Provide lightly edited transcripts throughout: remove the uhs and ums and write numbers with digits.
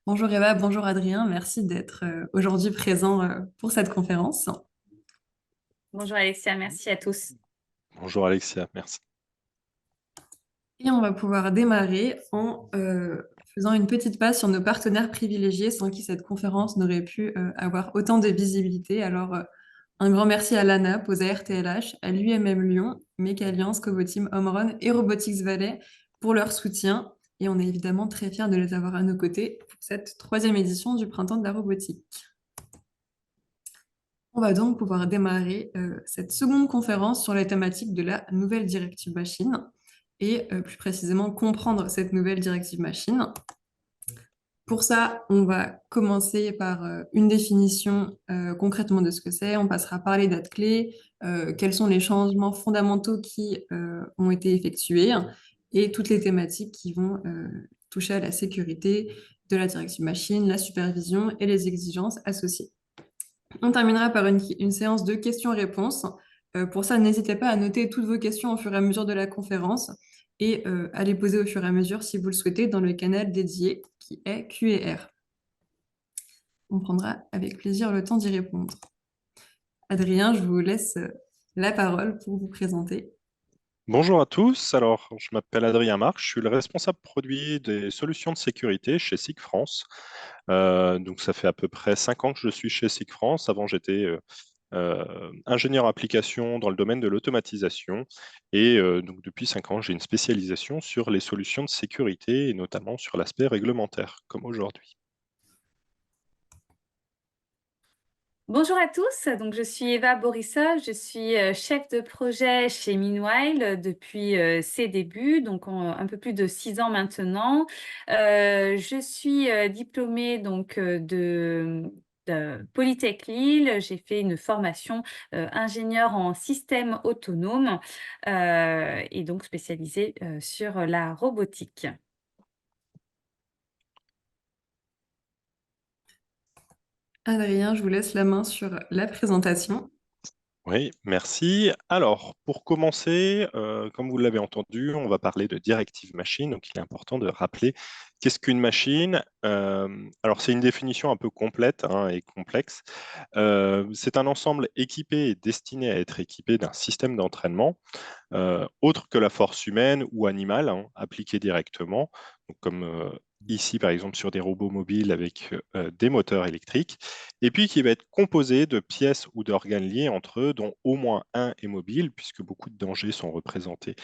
Bonjour Eva, bonjour Adrien, merci d'être aujourd'hui présent pour cette conférence. Bonjour Alexia, merci à tous. Bonjour Alexia, merci. Et on va pouvoir démarrer en faisant une petite passe sur nos partenaires privilégiés sans qui cette conférence n'aurait pu avoir autant de visibilité. Alors, un grand merci à l'ANAP, aux ARTLH, à l'UMM Lyon, Mécalliance, Covoteam, Omron et Robotics Valley pour leur soutien. Et on est évidemment très fiers de les avoir à nos côtés pour cette troisième édition du Printemps de la robotique. On va donc pouvoir démarrer cette seconde conférence sur la thématique de la nouvelle directive machine et plus précisément comprendre cette nouvelle directive machine. Pour ça, on va commencer par une définition concrètement de ce que c'est. On passera par les dates clés, quels sont les changements fondamentaux qui ont été effectués et toutes les thématiques qui vont toucher à la sécurité de la directive machine, la supervision et les exigences associées. On terminera par une séance de questions-réponses. Pour ça, n'hésitez pas à noter toutes vos questions au fur et à mesure de la conférence et à les poser au fur et à mesure, si vous le souhaitez, dans le canal dédié qui est Q&R. On prendra avec plaisir le temps d'y répondre. Adrien, je vous laisse la parole pour vous présenter. Bonjour à tous, alors je m'appelle Adrien Marc, je suis le responsable produit des solutions de sécurité chez SIG France. Donc ça fait à peu près 5 ans que je suis chez SIG France. Avant j'étais ingénieur application dans le domaine de l'automatisation et donc depuis 5 ans j'ai une spécialisation sur les solutions de sécurité et notamment sur l'aspect réglementaire comme aujourd'hui. Bonjour à tous, donc je suis Eva Borisov, je suis chef de projet chez Meanwhile depuis ses débuts, donc un peu plus de 6 ans maintenant. Je suis diplômée donc de Polytech Lille. J'ai fait une formation ingénieur en système autonome et donc spécialisée sur la robotique. Adrien, je vous laisse la main sur la présentation. Oui, merci. Alors, pour commencer, comme vous l'avez entendu, on va parler de directive machine. Donc, il est important de rappeler qu'est-ce qu'une machine. Alors, c'est une définition un peu complète hein, et complexe. C'est un ensemble équipé et destiné à être équipé d'un système d'entraînement autre que la force humaine ou animale, hein, appliquée directement, donc comme ici par exemple sur des robots mobiles avec des moteurs électriques, et puis qui va être composé de pièces ou d'organes liés entre eux, dont au moins un est mobile, puisque beaucoup de dangers sont représentés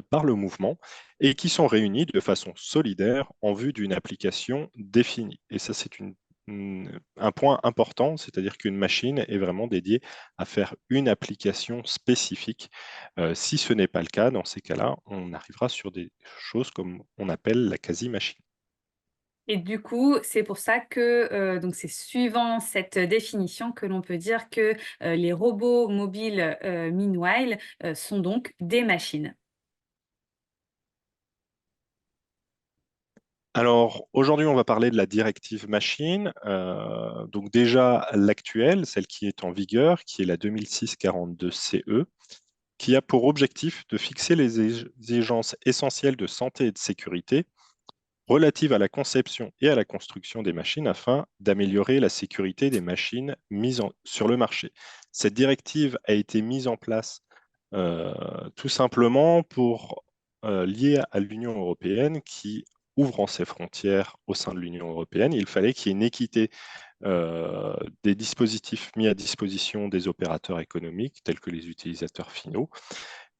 par le mouvement, et qui sont réunis de façon solidaire en vue d'une application définie. Et ça, c'est un point important, c'est-à-dire qu'une machine est vraiment dédiée à faire une application spécifique. Si ce n'est pas le cas, dans ces cas-là, on arrivera sur des choses comme on appelle la quasi-machine. Et du coup, c'est pour ça que donc c'est suivant cette définition que l'on peut dire que les robots mobiles Meanwhile sont donc des machines. Alors aujourd'hui, on va parler de la directive machine. Donc déjà l'actuelle, celle qui est en vigueur, qui est la 2006-42-CE, qui a pour objectif de fixer les exigences essentielles de santé et de sécurité relatives à la conception et à la construction des machines afin d'améliorer la sécurité des machines sur le marché. Cette directive a été mise en place tout simplement pour lier à l'Union européenne qui ouvrant ses frontières au sein de l'Union européenne, il fallait qu'il y ait une équité des dispositifs mis à disposition des opérateurs économiques tels que les utilisateurs finaux.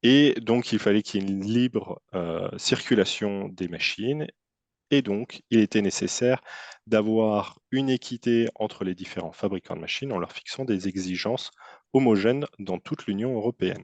Et donc, il fallait qu'il y ait une libre circulation des machines. Et donc, il était nécessaire d'avoir une équité entre les différents fabricants de machines en leur fixant des exigences homogènes dans toute l'Union européenne.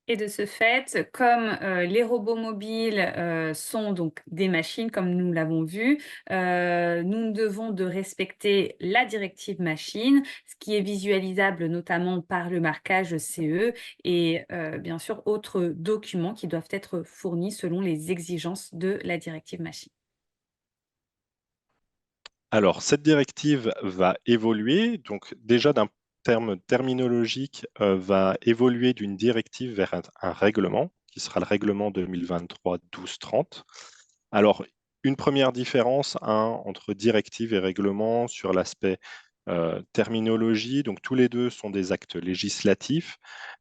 Et de ce fait, comme les robots mobiles sont donc des machines, comme nous l'avons vu, nous devons de respecter la directive machine, ce qui est visualisable notamment par le marquage CE et bien sûr autres documents qui doivent être fournis selon les exigences de la directive machine. Alors, cette directive va évoluer, donc déjà d'un terme terminologique, va évoluer d'une directive vers un règlement, qui sera le règlement 2023-1230. Alors, une première différence entre directive et règlement sur l'aspect terminologie. Donc, tous les deux sont des actes législatifs.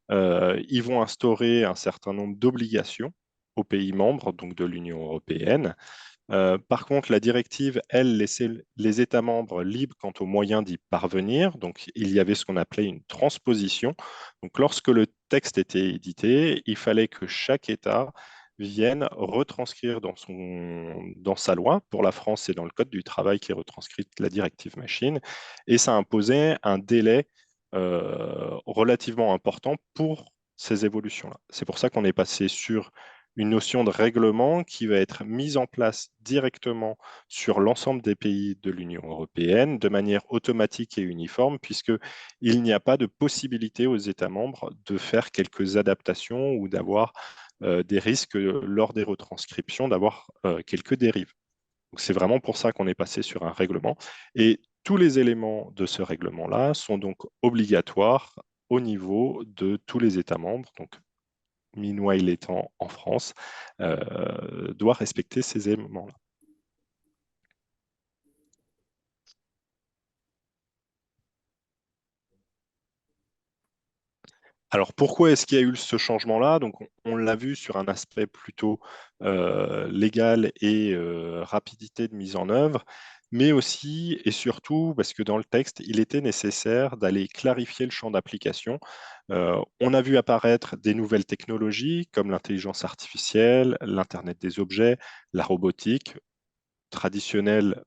Ils vont instaurer un certain nombre d'obligations aux pays membres donc de l'Union européenne. Par contre, la directive, elle, laissait les États membres libres quant aux moyens d'y parvenir. Donc, il y avait ce qu'on appelait une transposition. Donc, lorsque le texte était édité, il fallait que chaque État vienne retranscrire dans sa loi. Pour la France, c'est dans le Code du travail qui est retranscrite la directive machine. Et ça imposait un délai relativement important pour ces évolutions-là. C'est pour ça qu'on est passé sur une notion de règlement qui va être mise en place directement sur l'ensemble des pays de l'Union européenne de manière automatique et uniforme, puisqu'il n'y a pas de possibilité aux États membres de faire quelques adaptations ou d'avoir des risques lors des retranscriptions, d'avoir quelques dérives. Donc, c'est vraiment pour ça qu'on est passé sur un règlement. Et tous les éléments de ce règlement-là sont donc obligatoires au niveau de tous les États membres. Donc, Meanwhile étant en France, doit respecter ces éléments-là. Alors pourquoi est-ce qu'il y a eu ce changement-là? Donc on l'a vu sur un aspect plutôt légal et rapidité de mise en œuvre, mais aussi et surtout parce que dans le texte, il était nécessaire d'aller clarifier le champ d'application. On a vu apparaître des nouvelles technologies comme l'intelligence artificielle, l'Internet des objets, la robotique, traditionnelle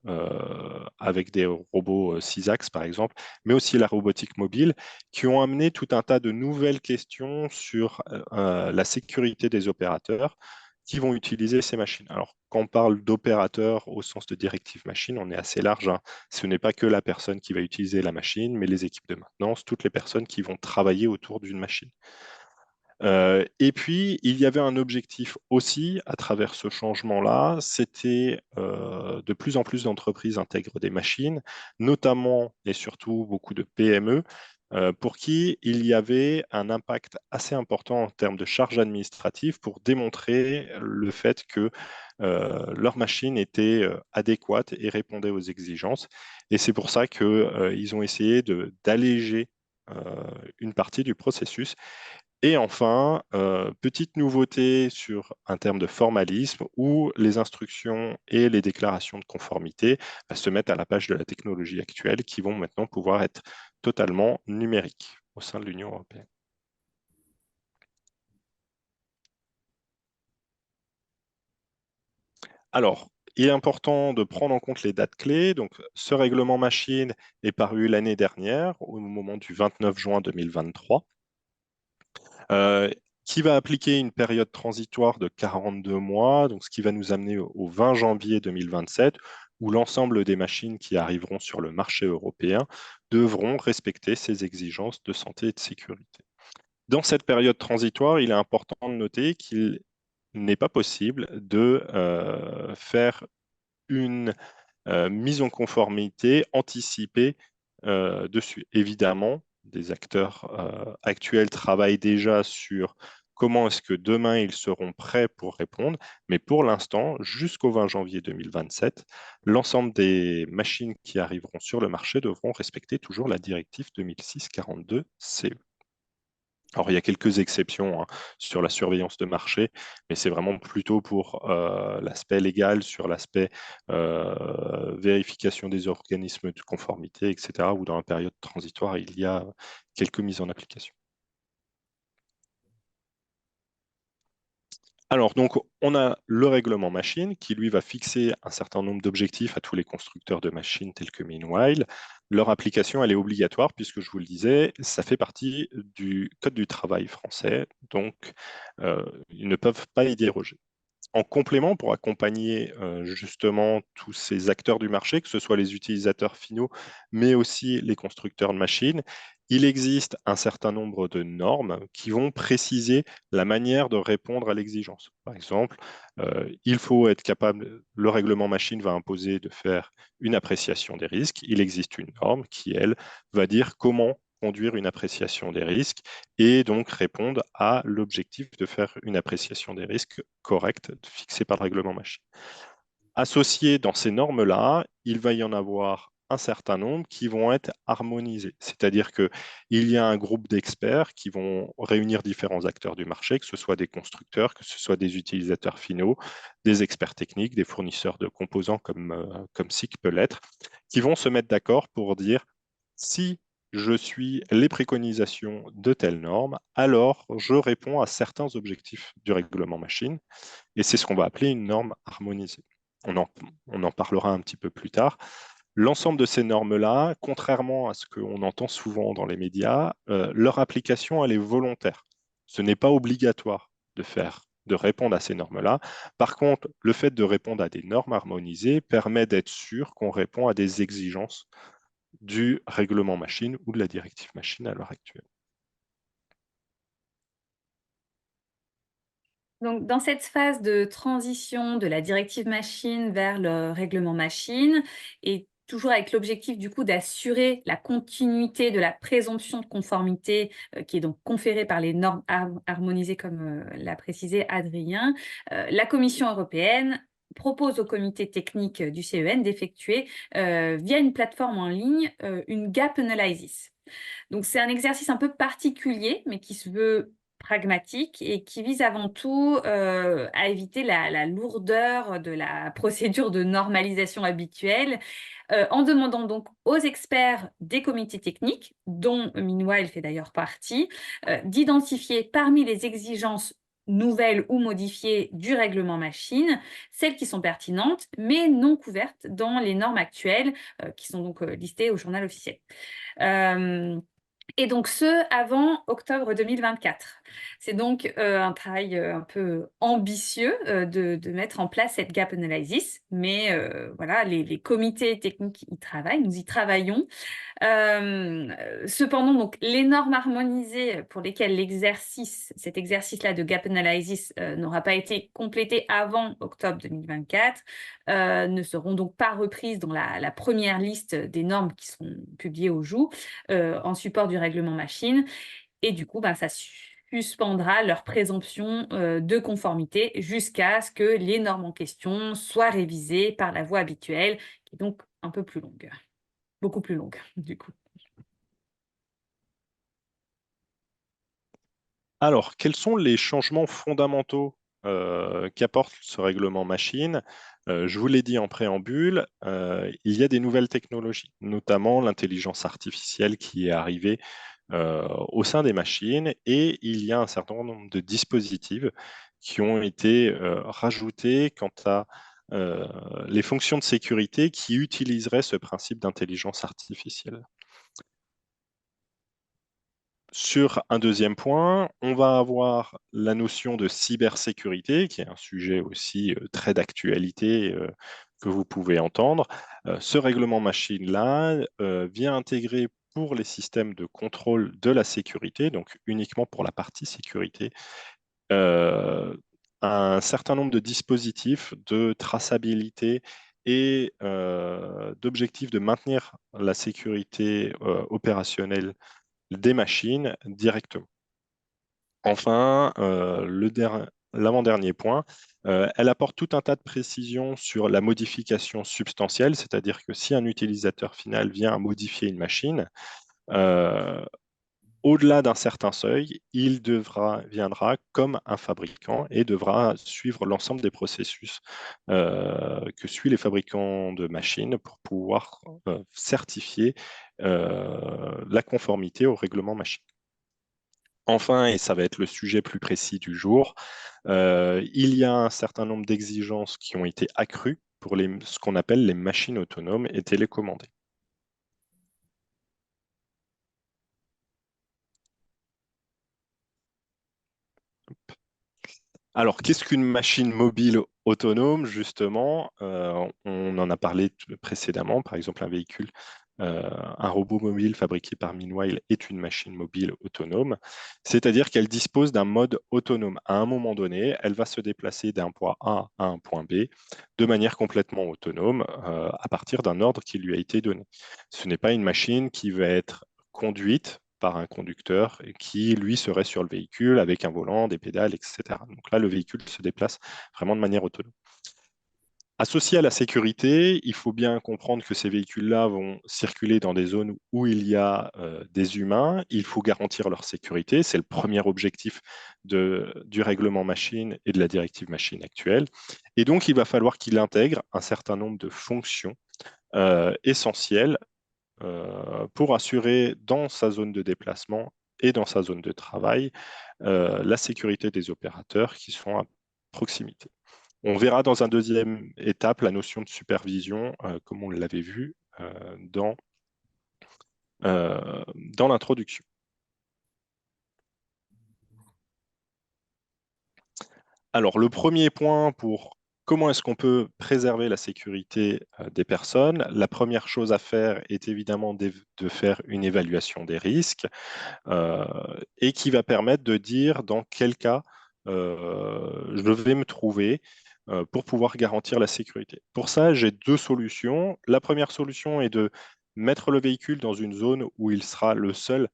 avec des robots 6 axes, par exemple, mais aussi la robotique mobile, qui ont amené tout un tas de nouvelles questions sur la sécurité des opérateurs qui vont utiliser ces machines. Alors, quand on parle d'opérateurs au sens de directive machine, on est assez large, hein. Ce n'est pas que la personne qui va utiliser la machine, mais les équipes de maintenance, toutes les personnes qui vont travailler autour d'une machine. Et puis, il y avait un objectif aussi à travers ce changement-là, c'était de plus en plus d'entreprises intègrent des machines, notamment et surtout beaucoup de PME, pour qui il y avait un impact assez important en termes de charges administratives pour démontrer le fait que leur machine était adéquate et répondait aux exigences. Et c'est pour ça qu'ils ont essayé d'alléger une partie du processus et enfin, petite nouveauté sur un terme de formalisme où les instructions et les déclarations de conformité se mettent à la page de la technologie actuelle qui vont maintenant pouvoir être totalement numériques au sein de l'Union européenne. Alors, il est important de prendre en compte les dates clés. Donc, ce règlement machine est paru l'année dernière, au moment du 29 juin 2023. Qui va appliquer une période transitoire de 42 mois, donc ce qui va nous amener au 20 janvier 2027, où l'ensemble des machines qui arriveront sur le marché européen devront respecter ces exigences de santé et de sécurité. Dans cette période transitoire, il est important de noter qu'il n'est pas possible de faire une mise en conformité anticipée dessus. Évidemment, des acteurs actuels travaillent déjà sur comment est-ce que demain ils seront prêts pour répondre, mais pour l'instant, jusqu'au 20 janvier 2027, l'ensemble des machines qui arriveront sur le marché devront respecter toujours la directive 2006-42-CE. Alors, il y a quelques exceptions sur la surveillance de marché, mais c'est vraiment plutôt pour l'aspect légal, sur l'aspect vérification des organismes de conformité, etc., où dans la période transitoire, il y a quelques mises en application. Alors, donc, on a le règlement machine qui, lui, va fixer un certain nombre d'objectifs à tous les constructeurs de machines tels que Meanwhile. Leur application, elle est obligatoire puisque, je vous le disais, ça fait partie du Code du travail français, donc ils ne peuvent pas y déroger. En complément, pour accompagner justement tous ces acteurs du marché, que ce soit les utilisateurs finaux, mais aussi les constructeurs de machines, il existe un certain nombre de normes qui vont préciser la manière de répondre à l'exigence. Par exemple, il faut être capable, le règlement machine va imposer de faire une appréciation des risques. Il existe une norme qui, elle, va dire comment conduire une appréciation des risques et donc répondre à l'objectif de faire une appréciation des risques correcte fixée par le règlement machine. Associés dans ces normes-là, il va y en avoir un certain nombre qui vont être harmonisés. C'est-à-dire qu'il y a un groupe d'experts qui vont réunir différents acteurs du marché, que ce soit des constructeurs, que ce soit des utilisateurs finaux, des experts techniques, des fournisseurs de composants comme SICK peut l'être, qui vont se mettre d'accord pour dire si je suis les préconisations de telles normes, alors je réponds à certains objectifs du règlement machine, et c'est ce qu'on va appeler une norme harmonisée. On en parlera un petit peu plus tard. L'ensemble de ces normes-là, contrairement à ce qu'on entend souvent dans les médias, leur application, elle est volontaire. Ce n'est pas obligatoire de répondre à ces normes-là. Par contre, le fait de répondre à des normes harmonisées permet d'être sûr qu'on répond à des exigences du règlement machine ou de la directive machine à l'heure actuelle. Donc, dans cette phase de transition de la directive machine vers le règlement machine, et toujours avec l'objectif du coup d'assurer la continuité de la présomption de conformité qui est donc conférée par les normes harmonisées, comme l'a précisé Adrien, la Commission européenne propose au comité technique du CEN d'effectuer via une plateforme en ligne une gap analysis. Donc, c'est un exercice un peu particulier, mais qui se veut pragmatique et qui vise avant tout à éviter la lourdeur de la procédure de normalisation habituelle, en demandant donc aux experts des comités techniques, dont Meanwhile fait d'ailleurs partie, d'identifier parmi les exigences nouvelles ou modifiées du règlement machine, celles qui sont pertinentes, mais non couvertes dans les normes actuelles, qui sont donc listées au journal officiel. Et donc, ce avant octobre 2024. C'est donc un travail un peu ambitieux de mettre en place cette gap analysis, mais voilà, les comités techniques y travaillent, nous y travaillons. Cependant, donc, les normes harmonisées pour lesquelles cet exercice-là de gap analysis n'aura pas été complété avant octobre 2024 ne seront donc pas reprises dans la première liste des normes qui seront publiées au jour en support du règlement machine. Et du coup, ça suspendra leur présomption de conformité jusqu'à ce que les normes en question soient révisées par la voie habituelle, qui est donc un peu plus longue, beaucoup plus longue du coup. Alors, quels sont les changements fondamentaux qu'apporte ce règlement machine? Je vous l'ai dit en préambule, il y a des nouvelles technologies, notamment l'intelligence artificielle qui est arrivée au sein des machines, et il y a un certain nombre de dispositifs qui ont été rajoutés quant à les fonctions de sécurité qui utiliseraient ce principe d'intelligence artificielle. Sur un deuxième point, on va avoir la notion de cybersécurité, qui est un sujet aussi très d'actualité que vous pouvez entendre. Ce règlement machine-là vient intégrer pour les systèmes de contrôle de la sécurité, donc uniquement pour la partie sécurité, euh, un certain nombre de dispositifs de traçabilité et d'objectifs de maintenir la sécurité opérationnelle des machines directement. Enfin, l'avant-dernier point, elle apporte tout un tas de précisions sur la modification substantielle, c'est-à-dire que si un utilisateur final vient à modifier une machine, euh, au-delà d'un certain seuil, il viendra comme un fabricant et devra suivre l'ensemble des processus que suivent les fabricants de machines pour pouvoir certifier la conformité au règlement machine. Enfin, et ça va être le sujet plus précis du jour, il y a un certain nombre d'exigences qui ont été accrues pour ce qu'on appelle les machines autonomes et télécommandées. Alors, qu'est-ce qu'une machine mobile autonome, justement? On en a parlé précédemment. Par exemple, un robot mobile fabriqué par Meanwhile est une machine mobile autonome, c'est-à-dire qu'elle dispose d'un mode autonome. À un moment donné, elle va se déplacer d'un point A à un point B de manière complètement autonome à partir d'un ordre qui lui a été donné. Ce n'est pas une machine qui va être conduite par un conducteur qui, lui, serait sur le véhicule avec un volant, des pédales, etc. Donc là, le véhicule se déplace vraiment de manière autonome. Associé à la sécurité, il faut bien comprendre que ces véhicules-là vont circuler dans des zones où il y a des humains. Il faut garantir leur sécurité. C'est le premier objectif du règlement machine et de la directive machine actuelle. Et donc, il va falloir qu'il intègre un certain nombre de fonctions essentielles pour assurer dans sa zone de déplacement et dans sa zone de travail la sécurité des opérateurs qui sont à proximité. On verra dans une deuxième étape la notion de supervision, comme on l'avait vu dans l'introduction. Alors, le premier point pour comment est-ce qu'on peut préserver la sécurité des personnes, la première chose à faire est évidemment de faire une évaluation des risques et qui va permettre de dire dans quel cas je vais me trouver pour pouvoir garantir la sécurité. Pour ça, j'ai deux solutions. La première solution est de mettre le véhicule dans une zone où il sera le seul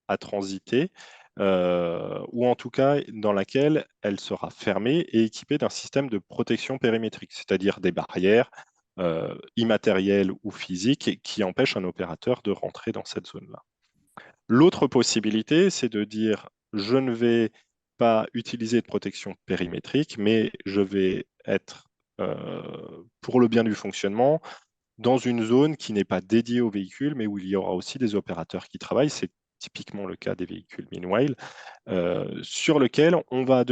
à transiter, ou en tout cas dans laquelle elle sera fermée et équipée d'un système de protection périmétrique, c'est-à-dire des barrières immatérielles ou physiques qui empêchent un opérateur de rentrer dans cette zone-là. L'autre possibilité, c'est de dire je ne vais pas utiliser de protection périmétrique, mais je vais être, pour le bien du fonctionnement, dans une zone qui n'est pas dédiée aux véhicules, mais où il y aura aussi des opérateurs qui travaillent. C'est typiquement le cas des véhicules Meanwhile, sur lesquels on va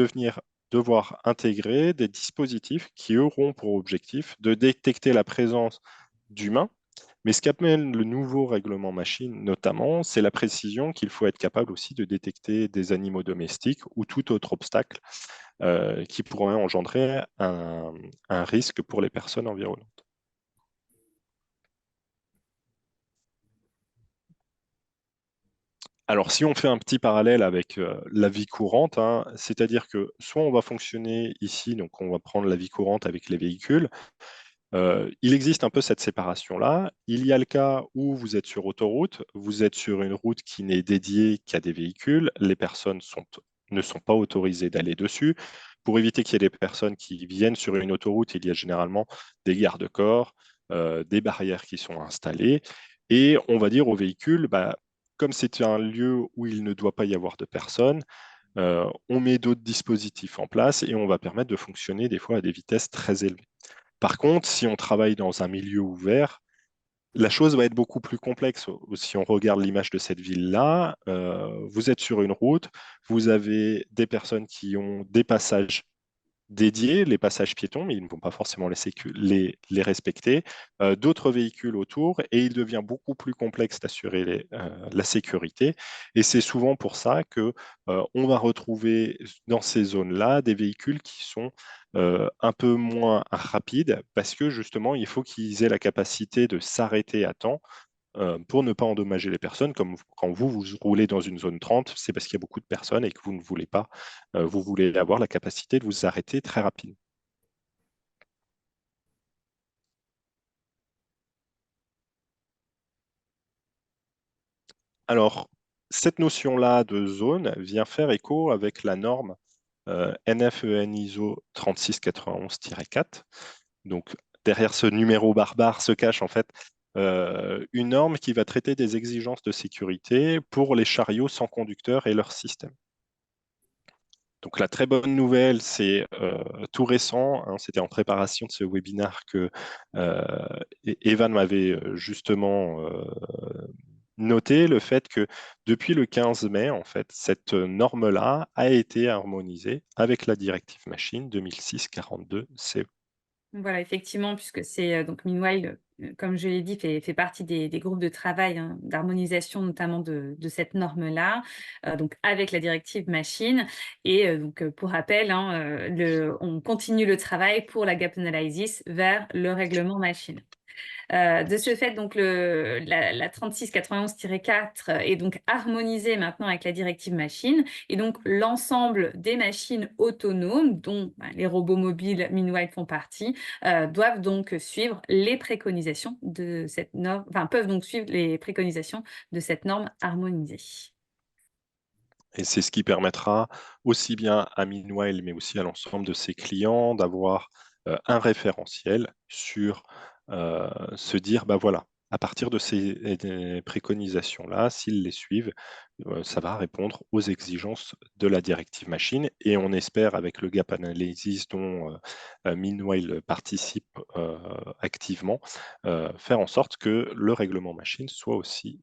devoir intégrer des dispositifs qui auront pour objectif de détecter la présence d'humains. Mais ce qu'amène le nouveau règlement machine, notamment, c'est la précision qu'il faut être capable aussi de détecter des animaux domestiques ou tout autre obstacle qui pourrait engendrer un risque pour les personnes environnantes. Alors, si on fait un petit parallèle avec la vie courante, hein, c'est-à-dire que soit on va fonctionner ici, donc on va prendre la vie courante avec les véhicules, il existe un peu cette séparation-là. Il y a le cas où vous êtes sur autoroute, vous êtes sur une route qui n'est dédiée qu'à des véhicules, les personnes ne sont pas autorisées d'aller dessus. Pour éviter qu'il y ait des personnes qui viennent sur une autoroute, il y a généralement des garde-corps, des barrières qui sont installées. Et on va dire aux véhicules, bah, comme c'est un lieu où il ne doit pas y avoir de personnes, on met d'autres dispositifs en place et on va permettre de fonctionner des fois à des vitesses très élevées. Par contre, si on travaille dans un milieu ouvert, la chose va être beaucoup plus complexe. Si on regarde l'image de cette ville-là, vous êtes sur une route, vous avez des personnes qui ont des passages dédiés, les passages piétons, mais ils ne vont pas forcément les respecter, d'autres véhicules autour, et il devient beaucoup plus complexe d'assurer la sécurité. Et c'est souvent pour ça que on va retrouver dans ces zones-là des véhicules qui sont un peu moins rapides, parce que justement, il faut qu'ils aient la capacité de s'arrêter à temps pour ne pas endommager les personnes, comme quand vous roulez dans une zone 30, c'est parce qu'il y a beaucoup de personnes et que vous ne voulez pas, vous voulez avoir la capacité de vous arrêter très rapidement. Alors, cette notion-là de zone vient faire écho avec la norme NFEN ISO 3691-4. Donc, derrière ce numéro barbare se cache en fait une norme qui va traiter des exigences de sécurité pour les chariots sans conducteur et leur système. Donc la très bonne nouvelle, c'est tout récent, hein, c'était en préparation de ce webinaire que Evan m'avait justement noté le fait que depuis le 15 mai, en fait, cette norme-là a été harmonisée avec la directive machine 2006-42-CE. Voilà, effectivement, puisque c'est donc Meanwhile, comme je l'ai dit, fait partie des groupes de travail, hein, d'harmonisation notamment de cette norme-là, donc avec la directive machine. Et donc, pour rappel, hein, on continue le travail pour la gap analysis vers le règlement machine. De ce fait, donc la 3691-4 est donc harmonisée maintenant avec la directive machine, et donc l'ensemble des machines autonomes, dont les robots mobiles Meanwhile font partie, doivent donc suivre les préconisations de cette norme, enfin peuvent donc suivre les préconisations de cette norme harmonisée. Et c'est ce qui permettra aussi bien à Meanwhile, mais aussi à l'ensemble de ses clients d'avoir un référentiel sur se dire, bah voilà, à partir de ces préconisations-là, s'ils les suivent, ça va répondre aux exigences de la directive machine. Et on espère, avec le gap analysis dont Meanwhile participe activement, faire en sorte que le règlement machine soit aussi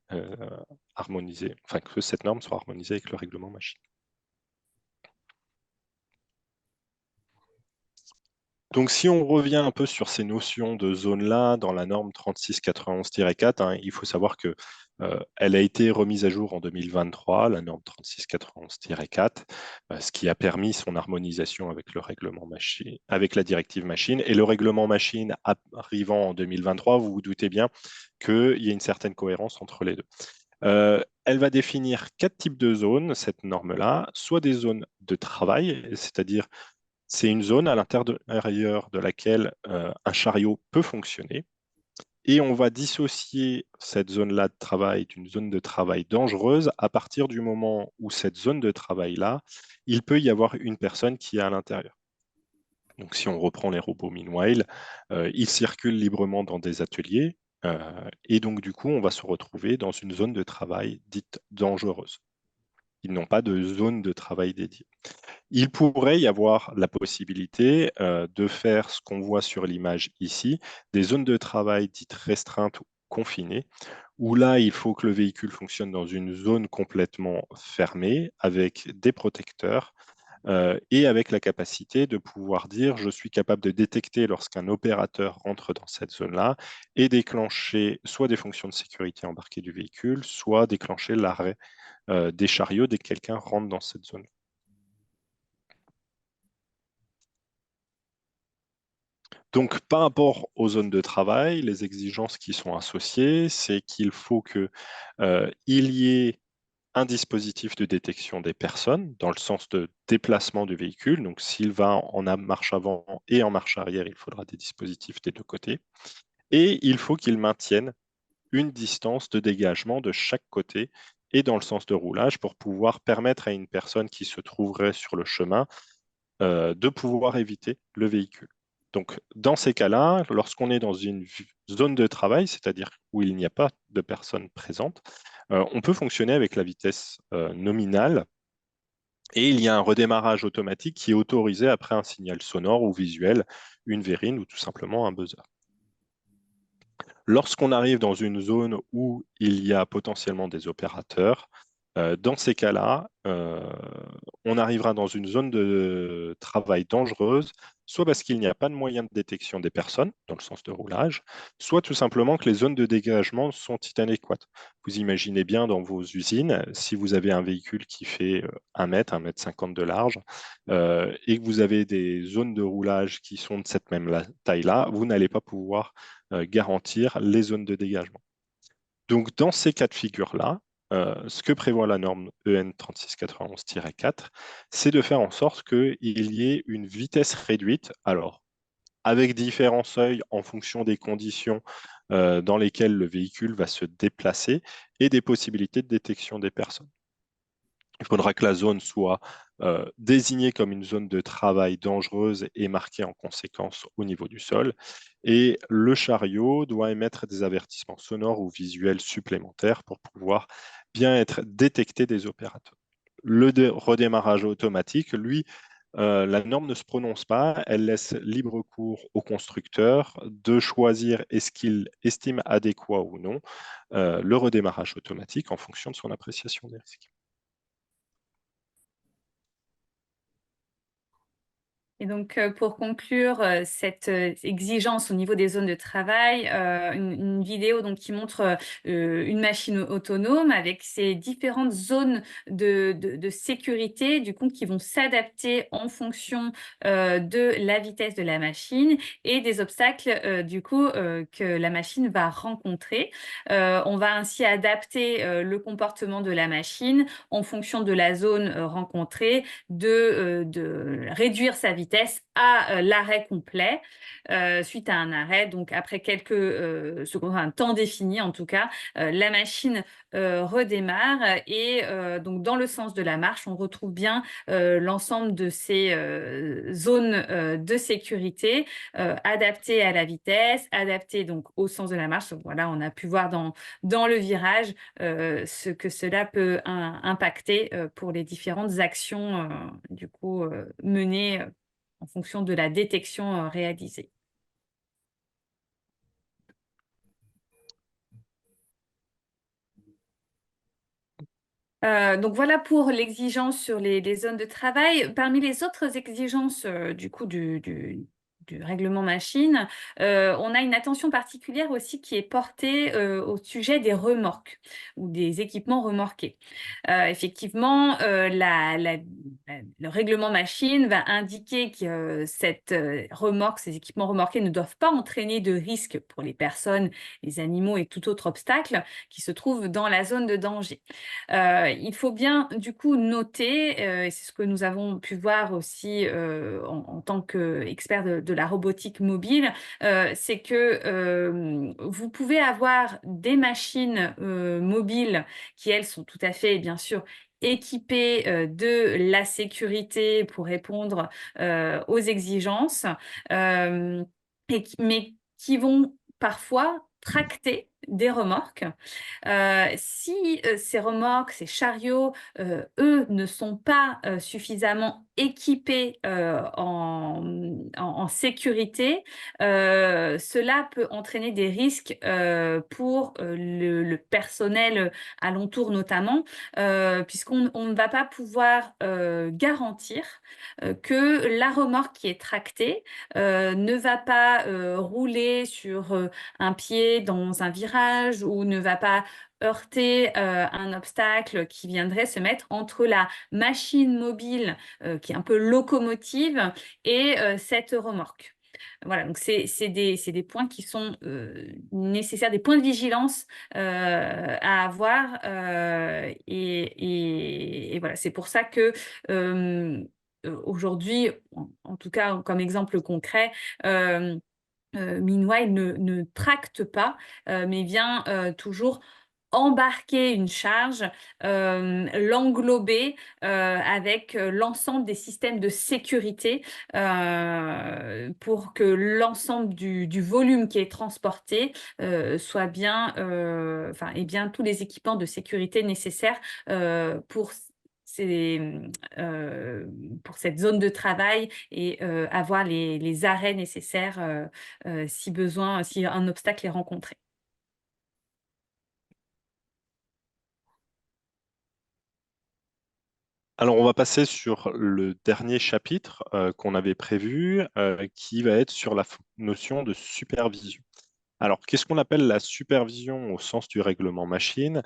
harmonisé, enfin que cette norme soit harmonisée avec le règlement machine. Donc, si on revient un peu sur ces notions de zone-là, dans la norme 3691-4, hein, il faut savoir que elle a été remise à jour en 2023, la norme 3691-4, ce qui a permis son harmonisation avec le règlement machine, avec la directive machine. Et le règlement machine arrivant en 2023, vous vous doutez bien qu'il y a une certaine cohérence entre les deux. Elle va définir 4 types de zones, cette norme-là, soit des zones de travail, c'est-à-dire c'est une zone à l'intérieur de laquelle un chariot peut fonctionner. Et on va dissocier cette zone-là de travail d'une zone de travail dangereuse à partir du moment où cette zone de travail-là, il peut y avoir une personne qui est à l'intérieur. Donc si on reprend les robots Meanwhile, ils circulent librement dans des ateliers. Et donc du coup, on va se retrouver dans une zone de travail dite dangereuse. Ils n'ont pas de zone de travail dédiée. Il pourrait y avoir la possibilité de faire ce qu'on voit sur l'image ici, des zones de travail dites restreintes ou confinées, où là, il faut que le véhicule fonctionne dans une zone complètement fermée, avec des protecteurs, et avec la capacité de pouvoir dire je suis capable de détecter lorsqu'un opérateur rentre dans cette zone-là et déclencher soit des fonctions de sécurité embarquées du véhicule, soit déclencher l'arrêt des chariots dès que quelqu'un rentre dans cette zone. Donc, par rapport aux zones de travail, les exigences qui sont associées, c'est qu'il faut qu'il y ait un dispositif de détection des personnes dans le sens de déplacement du véhicule. Donc, s'il va en marche avant et en marche arrière, il faudra des dispositifs des deux côtés. Et il faut qu'il maintienne une distance de dégagement de chaque côté et dans le sens de roulage pour pouvoir permettre à une personne qui se trouverait sur le chemin de pouvoir éviter le véhicule. Donc, dans ces cas-là, lorsqu'on est dans une zone de travail, c'est-à-dire où il n'y a pas de personnes présentes, on peut fonctionner avec la vitesse nominale et il y a un redémarrage automatique qui est autorisé après un signal sonore ou visuel, une verrine ou tout simplement un buzzer. Lorsqu'on arrive dans une zone où il y a potentiellement des opérateurs, dans ces cas-là, on arrivera dans une zone de travail dangereuse, soit parce qu'il n'y a pas de moyen de détection des personnes, dans le sens de roulage, soit tout simplement que les zones de dégagement sont inadéquates. Vous imaginez bien dans vos usines, si vous avez un véhicule qui fait 1 mètre, 1,50 m de large, et que vous avez des zones de roulage qui sont de cette même taille-là, vous n'allez pas pouvoir garantir les zones de dégagement. Donc, dans ces cas de figure-là, ce que prévoit la norme EN 3691-4, c'est de faire en sorte qu'il y ait une vitesse réduite, alors avec différents seuils en fonction des conditions dans lesquelles le véhicule va se déplacer et des possibilités de détection des personnes. Il faudra que la zone soit désignée comme une zone de travail dangereuse et marquée en conséquence au niveau du sol. Et le chariot doit émettre des avertissements sonores ou visuels supplémentaires pour pouvoir bien être détecté des opérateurs. Le redémarrage automatique, lui, la norme ne se prononce pas, elle laisse libre cours au constructeur de choisir est-ce qu'il estime adéquat ou non le redémarrage automatique en fonction de son appréciation des risques. Et donc, pour conclure cette exigence au niveau des zones de travail, une vidéo donc, qui montre une machine autonome avec ces différentes zones de sécurité, du coup, qui vont s'adapter en fonction de la vitesse de la machine et des obstacles, du coup, que la machine va rencontrer. On va ainsi adapter le comportement de la machine en fonction de la zone rencontrée, de réduire sa vitesse vitesse à l'arrêt complet. Suite à un arrêt, donc après quelques secondes, un temps défini en tout cas, la machine redémarre et donc dans le sens de la marche, on retrouve bien l'ensemble de ces zones de sécurité adaptées à la vitesse, adaptées donc au sens de la marche. Donc, voilà, on a pu voir dans le virage ce que cela peut impacter pour les différentes actions du coup menées en fonction de la détection réalisée. Donc voilà pour l'exigence sur les zones de travail. Parmi les autres exigences du coup du règlement machine, on a une attention particulière aussi qui est portée au sujet des remorques ou des équipements remorqués. Effectivement, le règlement machine va indiquer que cette remorque, ces équipements remorqués ne doivent pas entraîner de risque pour les personnes, les animaux et tout autre obstacle qui se trouve dans la zone de danger. Il faut bien du coup noter, et c'est ce que nous avons pu voir aussi en tant qu'experts de la robotique mobile, c'est que vous pouvez avoir des machines mobiles qui, elles, sont tout à fait, bien sûr, équipées de la sécurité pour répondre aux exigences, mais qui vont parfois tracter des remorques. Si ces remorques, ces chariots, eux, ne sont pas suffisamment équipés en sécurité, cela peut entraîner des risques pour le personnel alentour notamment, puisqu'on ne va pas pouvoir garantir que la remorque qui est tractée ne va pas rouler sur un pied dans un virage ou ne va pas heurter un obstacle qui viendrait se mettre entre la machine mobile qui est un peu locomotive et cette remorque. Voilà, donc c'est des points qui sont nécessaires, des points de vigilance à avoir. Et voilà, c'est pour ça que aujourd'hui, en tout cas comme exemple concret, Meanwhile ne tracte pas, mais vient toujours embarquer une charge, l'englober avec l'ensemble des systèmes de sécurité pour que l'ensemble du volume qui est transporté soit bien, ait bien tous les équipements de sécurité nécessaires pour pour cette zone de travail et avoir les arrêts nécessaires si besoin, si un obstacle est rencontré. Alors, on va passer sur le dernier chapitre qu'on avait prévu, qui va être sur la notion de supervision. Alors, qu'est-ce qu'on appelle la supervision au sens du règlement machine?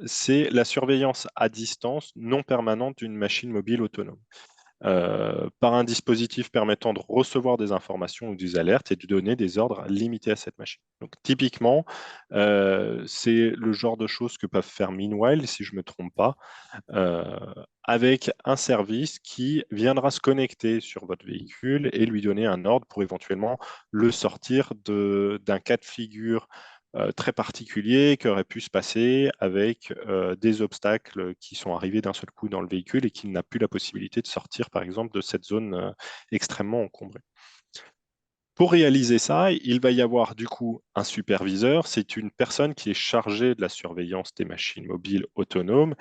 C'est la surveillance à distance non permanente d'une machine mobile autonome. Par un dispositif permettant de recevoir des informations ou des alertes et de donner des ordres limités à cette machine. Donc, typiquement, c'est le genre de choses que peuvent faire Meanwhile, si je ne me trompe pas, avec un service qui viendra se connecter sur votre véhicule et lui donner un ordre pour éventuellement le sortir d'un cas de figure très particulier qui aurait pu se passer avec des obstacles qui sont arrivés d'un seul coup dans le véhicule et qu'il n'a plus la possibilité de sortir, par exemple, de cette zone extrêmement encombrée. Pour réaliser ça, il va y avoir du coup un superviseur. C'est une personne qui est chargée de la surveillance des machines mobiles autonomes.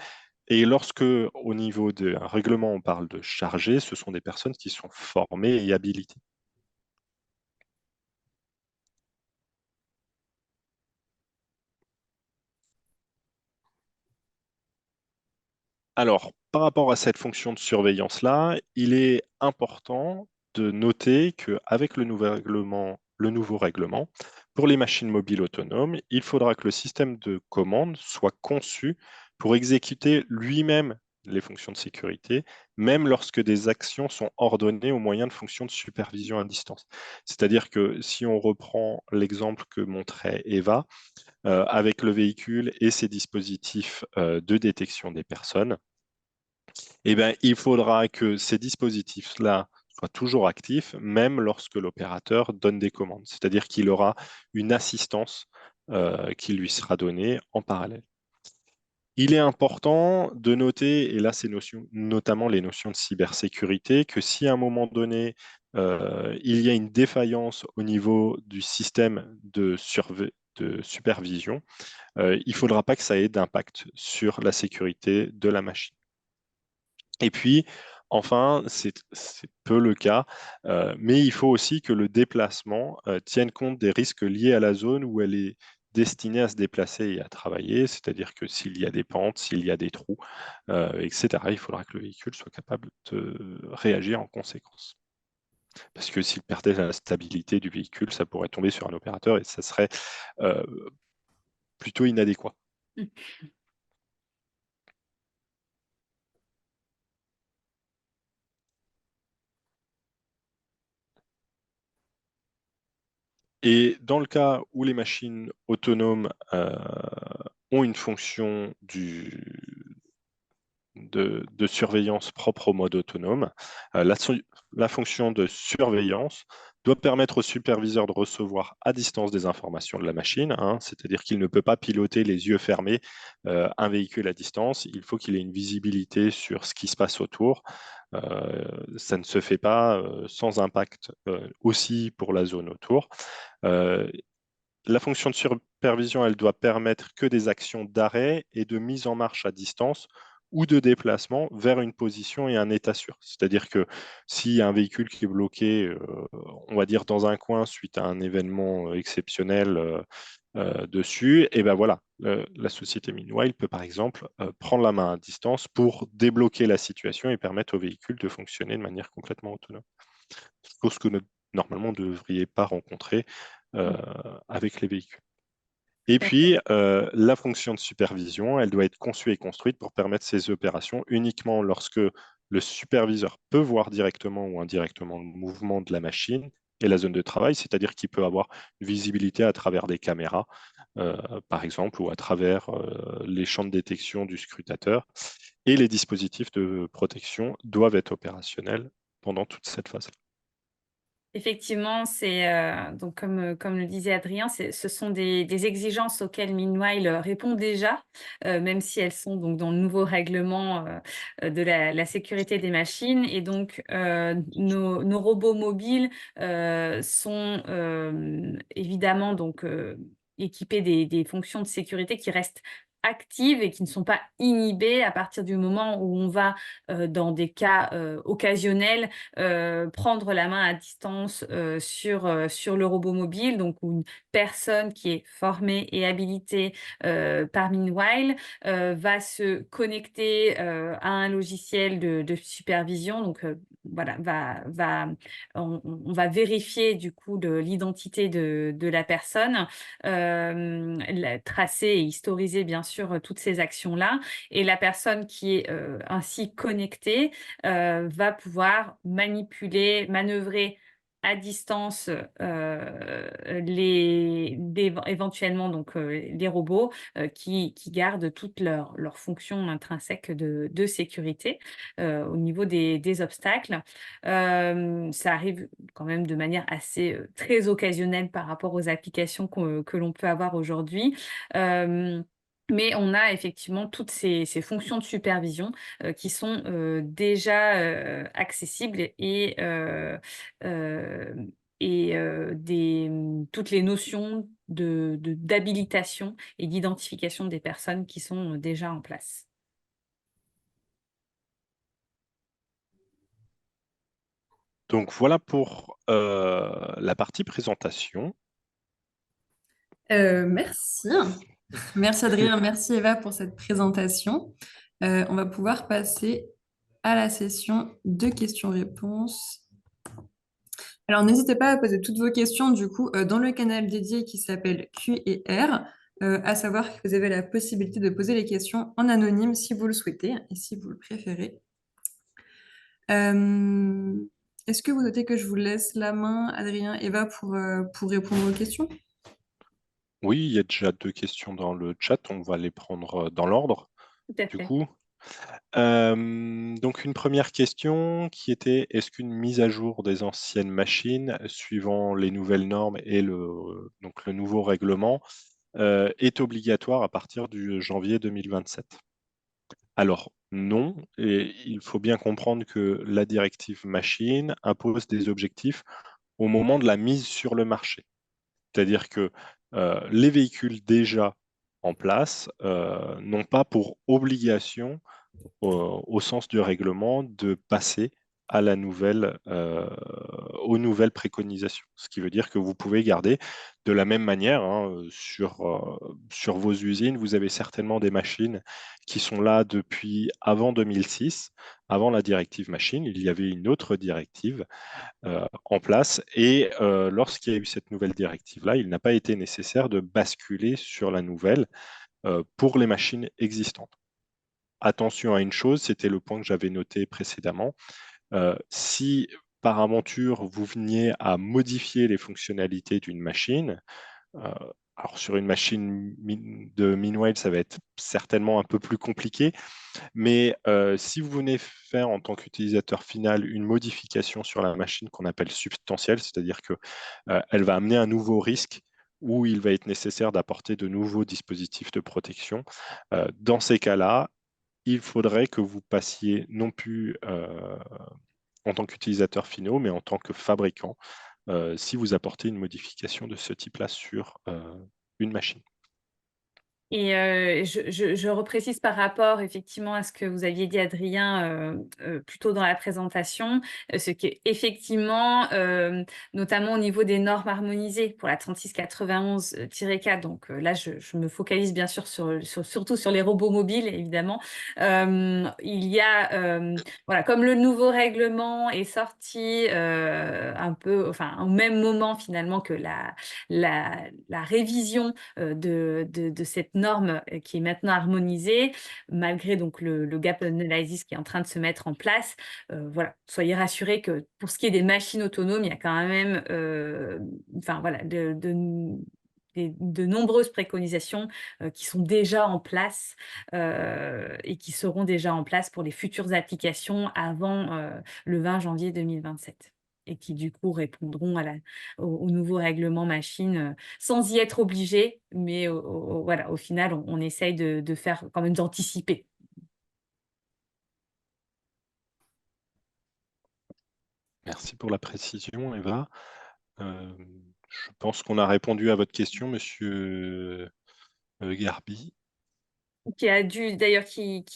Et lorsque, au niveau d'un règlement, on parle de chargé, ce sont des personnes qui sont formées et habilitées. Alors, par rapport à cette fonction de surveillance-là, il est important de noter qu'avec le nouveau règlement, pour les machines mobiles autonomes, il faudra que le système de commande soit conçu pour exécuter lui-même les fonctions de sécurité, même lorsque des actions sont ordonnées au moyen de fonctions de supervision à distance. C'est-à-dire que si on reprend l'exemple que montrait Eva, avec le véhicule et ses dispositifs de détection des personnes, eh bien, il faudra que ces dispositifs-là sera toujours actif, même lorsque l'opérateur donne des commandes. C'est-à-dire qu'il aura une assistance qui lui sera donnée en parallèle. Il est important de noter, et là c'est notamment les notions de cybersécurité, que si à un moment donné, il y a une défaillance au niveau du système de supervision, il ne faudra pas que ça ait d'impact sur la sécurité de la machine. Et puis, enfin, c'est peu le cas, mais il faut aussi que le déplacement tienne compte des risques liés à la zone où elle est destinée à se déplacer et à travailler, c'est-à-dire que s'il y a des pentes, s'il y a des trous, etc., il faudra que le véhicule soit capable de réagir en conséquence. Parce que s'il perdait la stabilité du véhicule, ça pourrait tomber sur un opérateur et ça serait plutôt inadéquat. Et dans le cas où les machines autonomes ont une fonction de surveillance propre au mode autonome, la fonction de surveillance doit permettre au superviseur de recevoir à distance des informations de la machine, hein, c'est-à-dire qu'il ne peut pas piloter les yeux fermés un véhicule à distance, il faut qu'il ait une visibilité sur ce qui se passe autour. Ça ne se fait pas sans impact aussi pour la zone autour. La fonction de supervision, elle doit permettre que des actions d'arrêt et de mise en marche à distance ou de déplacement vers une position et un état sûr. C'est-à-dire que s'il y a un véhicule qui est bloqué, on va dire dans un coin suite à un événement exceptionnel dessus, et ben voilà, la société Meanwhile peut par exemple prendre la main à distance pour débloquer la situation et permettre au véhicule de fonctionner de manière complètement autonome. Chose que normalement, vous ne devriez pas rencontrer avec les véhicules. Et puis, la fonction de supervision, elle doit être conçue et construite pour permettre ces opérations uniquement lorsque le superviseur peut voir directement ou indirectement le mouvement de la machine et la zone de travail, c'est-à-dire qu'il peut avoir une visibilité à travers des caméras, par exemple, ou à travers les champs de détection du scrutateur. Et les dispositifs de protection doivent être opérationnels pendant toute cette phase. Effectivement, c'est donc comme le disait Adrien, ce sont des exigences auxquelles Meanwhile répond déjà, même si elles sont donc dans le nouveau règlement de la sécurité des machines. Et donc, nos robots mobiles sont évidemment donc équipés des fonctions de sécurité qui restent actives et qui ne sont pas inhibées à partir du moment où on va, dans des cas occasionnels, prendre la main à distance sur le robot mobile, donc où une personne qui est formée et habilitée par Meanwhile va se connecter à un logiciel de supervision. Donc voilà, on va vérifier du coup l'identité de la personne, tracer et historiser bien sûr toutes ces actions-là. Et la personne qui est ainsi connectée va pouvoir manipuler, manœuvrer à distance éventuellement donc, les robots qui gardent toutes leurs fonctions intrinsèques de sécurité au niveau des obstacles. Ça arrive quand même de manière assez très occasionnelle par rapport aux applications que l'on peut avoir aujourd'hui. Mais on a effectivement toutes ces fonctions de supervision qui sont déjà accessibles toutes les notions d'habilitation et d'identification des personnes qui sont déjà en place. Donc voilà pour la partie présentation. Merci. Merci Adrien, merci Eva pour cette présentation. On va pouvoir passer à la session de questions-réponses. Alors n'hésitez pas à poser toutes vos questions du coup dans le canal dédié qui s'appelle Q&R, à savoir que vous avez la possibilité de poser les questions en anonyme si vous le souhaitez et si vous le préférez. Est-ce que vous souhaitez que je vous laisse la main, Adrien, Eva, pour répondre aux questions? Oui, il y a déjà 2 questions dans le chat, on va les prendre dans l'ordre. Tout à Du fait. coup, Donc une première question qui était, est-ce qu'une mise à jour des anciennes machines, suivant les nouvelles normes et donc le nouveau règlement, est obligatoire à partir du janvier 2027? Alors non, et il faut bien comprendre que la directive machine impose des objectifs au moment de la mise sur le marché. C'est-à-dire que les véhicules déjà en place n'ont pas pour obligation au sens du règlement de passer à aux nouvelles préconisations. Ce qui veut dire que vous pouvez garder de la même manière hein, sur vos usines. Vous avez certainement des machines qui sont là depuis avant 2006, avant la directive machine. Il y avait une autre directive en place et lorsqu'il y a eu cette nouvelle directive-là, il n'a pas été nécessaire de basculer sur la nouvelle pour les machines existantes. Attention à une chose, c'était le point que j'avais noté précédemment. Si par aventure vous veniez à modifier les fonctionnalités d'une machine, euh, alors sur une machine de Meanwhile, ça va être certainement un peu plus compliqué, mais si vous venez faire en tant qu'utilisateur final une modification sur la machine qu'on appelle substantielle, c'est-à-dire que elle va amener un nouveau risque où il va être nécessaire d'apporter de nouveaux dispositifs de protection, dans ces cas-là, il faudrait que vous passiez non plus en tant qu'utilisateur finaux, mais en tant que fabricant, si vous apportez une modification de ce type-là sur une machine. Et je reprécise par rapport effectivement à ce que vous aviez dit, Adrien, plus tôt dans la présentation, ce qui est effectivement, notamment au niveau des normes harmonisées pour la 3691-4. Donc là, je me focalise bien sûr surtout sur les robots mobiles, évidemment. Il y a, voilà, comme le nouveau règlement est sorti un peu, enfin, au même moment finalement que la révision de cette norme qui est maintenant harmonisée, malgré donc le gap analysis qui est en train de se mettre en place. Voilà, soyez rassurés que pour ce qui est des machines autonomes, il y a quand même, enfin voilà, de nombreuses préconisations qui sont déjà en place et qui seront déjà en place pour les futures applications avant le 20 janvier 2027 et qui du coup répondront au nouveau règlement machine sans y être obligé, mais voilà, au final, on essaye de faire quand même d'anticiper. Merci pour la précision, Eva. Je pense qu'on a répondu à votre question, monsieur Garbi. Qui a dû, d'ailleurs, qui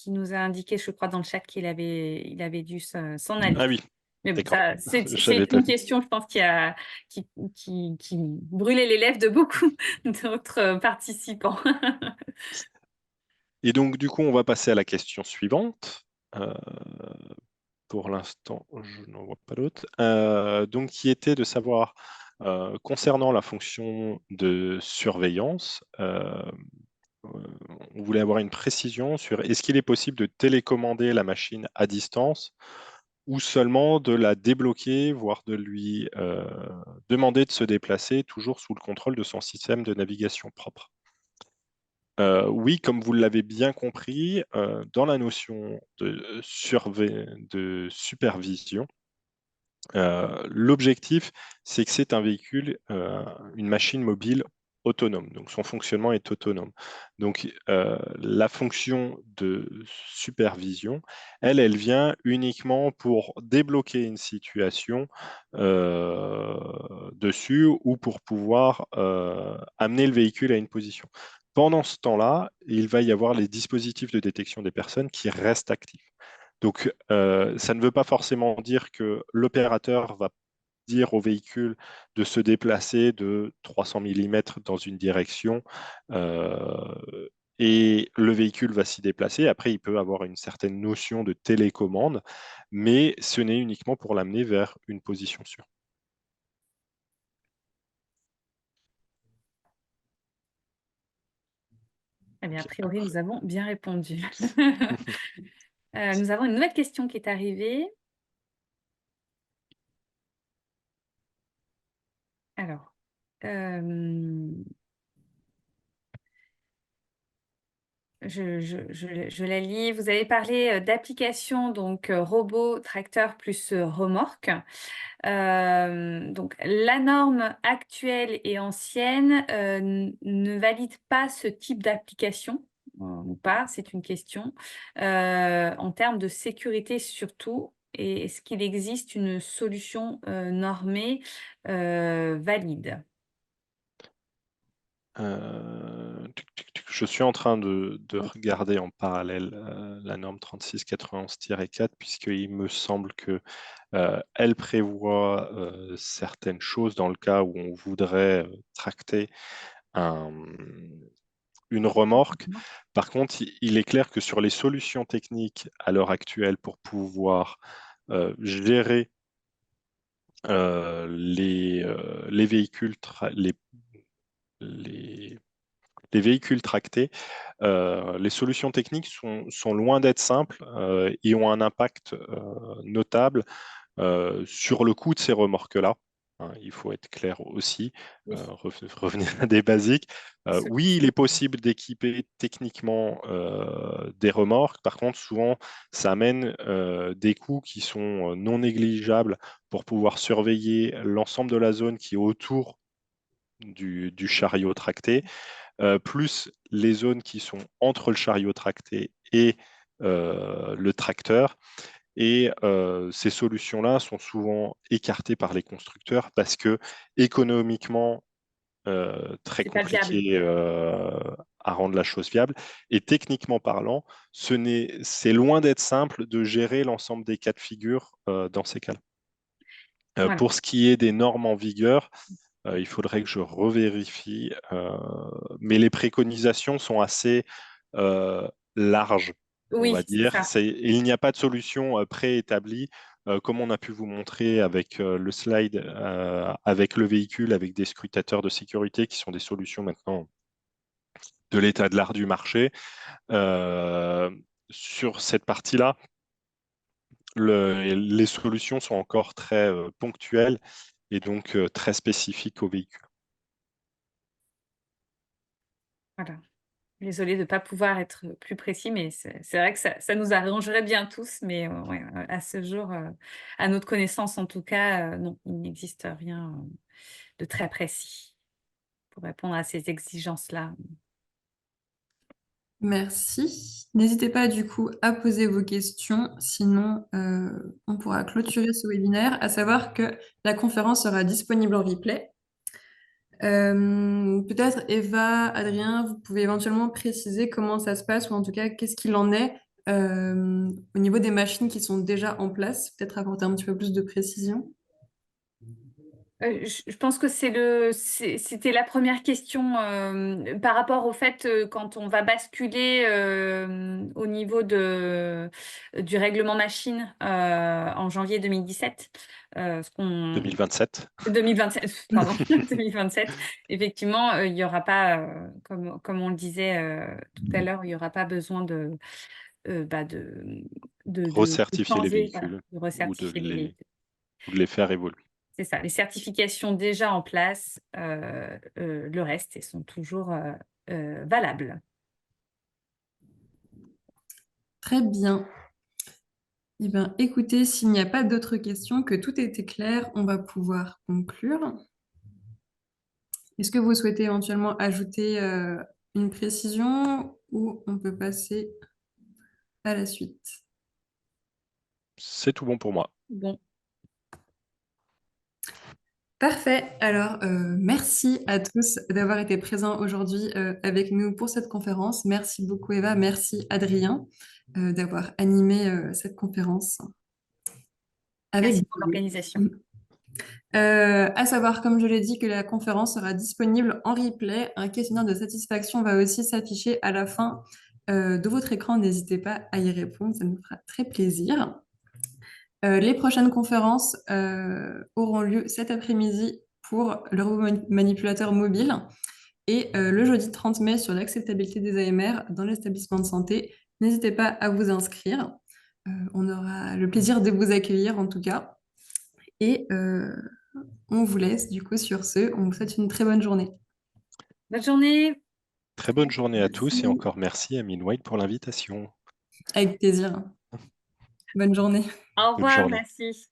nous a indiqué, je crois, dans le chat il avait dû s'en aller. Ah oui, Mais bon, d'accord. ça, J'avais c'est pas une vu. question, je pense, qui brûlait les lèvres de beaucoup d'autres participants. Et donc, du coup, on va passer à la question suivante. Euh, pour l'instant, je n'en vois pas d'autres. Donc, qui était de savoir, concernant la fonction de surveillance, on voulait avoir une précision sur est-ce qu'il est possible de télécommander la machine à distance ou seulement de la débloquer, voire de lui demander de se déplacer, toujours sous le contrôle de son système de navigation propre. Oui, comme vous l'avez bien compris, dans la notion de supervision, l'objectif, c'est que c'est un véhicule, une machine mobile autonome. Donc, son fonctionnement est autonome. Donc, la fonction de supervision, elle vient uniquement pour débloquer une situation dessus ou pour pouvoir amener le véhicule à une position. Pendant ce temps-là, il va y avoir les dispositifs de détection des personnes qui restent actifs. Donc, ça ne veut pas forcément dire que l'opérateur va dire au véhicule de se déplacer de 300 mm dans une direction et le véhicule va s'y déplacer. Après, il peut avoir une certaine notion de télécommande, mais ce n'est uniquement pour l'amener vers une position sûre. Eh bien, a priori, nous avons bien répondu. Nous avons une nouvelle question qui est arrivée. Alors, je la lis. Vous avez parlé d'applications, donc robot, tracteur plus remorque. Donc, la norme actuelle et ancienne ne valide pas ce type d'application ou pas, c'est une question, en termes de sécurité surtout. Et est-ce qu'il existe une solution normée valide? Je suis en train de regarder en parallèle la norme 3691-4, puisqu'il me semble que elle prévoit certaines choses dans le cas où on voudrait tracter une remorque. Par contre, il est clair que sur les solutions techniques à l'heure actuelle pour pouvoir gérer les véhicules, les véhicules tractés, les solutions techniques sont loin d'être simples et ont un impact notable sur le coût de ces remorques-là. Hein, il faut être clair aussi, Oui. revenir à des basiques. Oui, il est possible d'équiper techniquement des remorques. Par contre, souvent, ça amène des coûts qui sont non négligeables pour pouvoir surveiller l'ensemble de la zone qui est autour du chariot tracté, plus les zones qui sont entre le chariot tracté et le tracteur. Et ces solutions-là sont souvent écartées par les constructeurs parce que économiquement, très C'est pas viable. compliqué à rendre la chose viable. Et techniquement parlant, c'est loin d'être simple de gérer l'ensemble des cas de figure dans ces cas-là. Voilà. Pour ce qui est des normes en vigueur, il faudrait que je revérifie, mais les préconisations sont assez larges, on va Oui, c'est dire. ça. Il n'y a pas de solution préétablie, comme on a pu vous montrer avec le slide, avec le véhicule, avec des scrutateurs de sécurité qui sont des solutions maintenant de l'état de l'art du marché. Sur cette partie-là, les solutions sont encore très ponctuelles et donc très spécifiques au véhicule. Voilà. Désolée de ne pas pouvoir être plus précis, mais c'est vrai que ça nous arrangerait bien tous, mais ouais, à ce jour, à notre connaissance en tout cas, non, il n'existe rien de très précis pour répondre à ces exigences-là. Merci. N'hésitez pas du coup à poser vos questions, sinon on pourra clôturer ce webinaire, à savoir que la conférence sera disponible en replay. Peut-être Eva, Adrien, vous pouvez éventuellement préciser comment ça se passe, ou en tout cas qu'est-ce qu'il en est au niveau des machines qui sont déjà en place, peut-être apporter un petit peu plus de précision. Je pense que c'était la première question par rapport au fait quand on va basculer au niveau du règlement machine en janvier 2017. 2027. 2027, pardon, 2027. Effectivement, il n'y aura pas, comme on le disait tout à l'heure, il n'y aura pas besoin de Recertifier les changer, voilà, véhicules de ou de recertifier les véhicules. les faire évoluer. C'est ça, les certifications déjà en place, le reste, elles sont toujours valables. Très bien. Eh bien, écoutez, s'il n'y a pas d'autres questions, que tout était clair, on va pouvoir conclure. Est-ce que vous souhaitez éventuellement ajouter une précision ou on peut passer à la suite? C'est tout bon pour moi. Bon, Parfait. Alors, merci à tous d'avoir été présents aujourd'hui avec nous pour cette conférence. Merci beaucoup Eva, merci Adrien d'avoir animé cette conférence avec merci pour vous. l'organisation. À savoir, comme je l'ai dit, que la conférence sera disponible en replay. Un questionnaire de satisfaction va aussi s'afficher à la fin de votre écran. N'hésitez pas à y répondre, ça nous fera très plaisir. Les prochaines conférences auront lieu cet après-midi pour le robot manipulateur mobile et le jeudi 30 mai sur l'acceptabilité des AMR dans l'établissement de santé. N'hésitez pas à vous inscrire. On aura le plaisir de vous accueillir en tout cas. Et on vous laisse du coup sur ce. On vous souhaite une très bonne journée. Bonne journée. Très bonne journée à tous et Merci. encore merci à Meanwhile pour l'invitation. Avec plaisir. Bonne journée. Au Bonne revoir, journée. merci.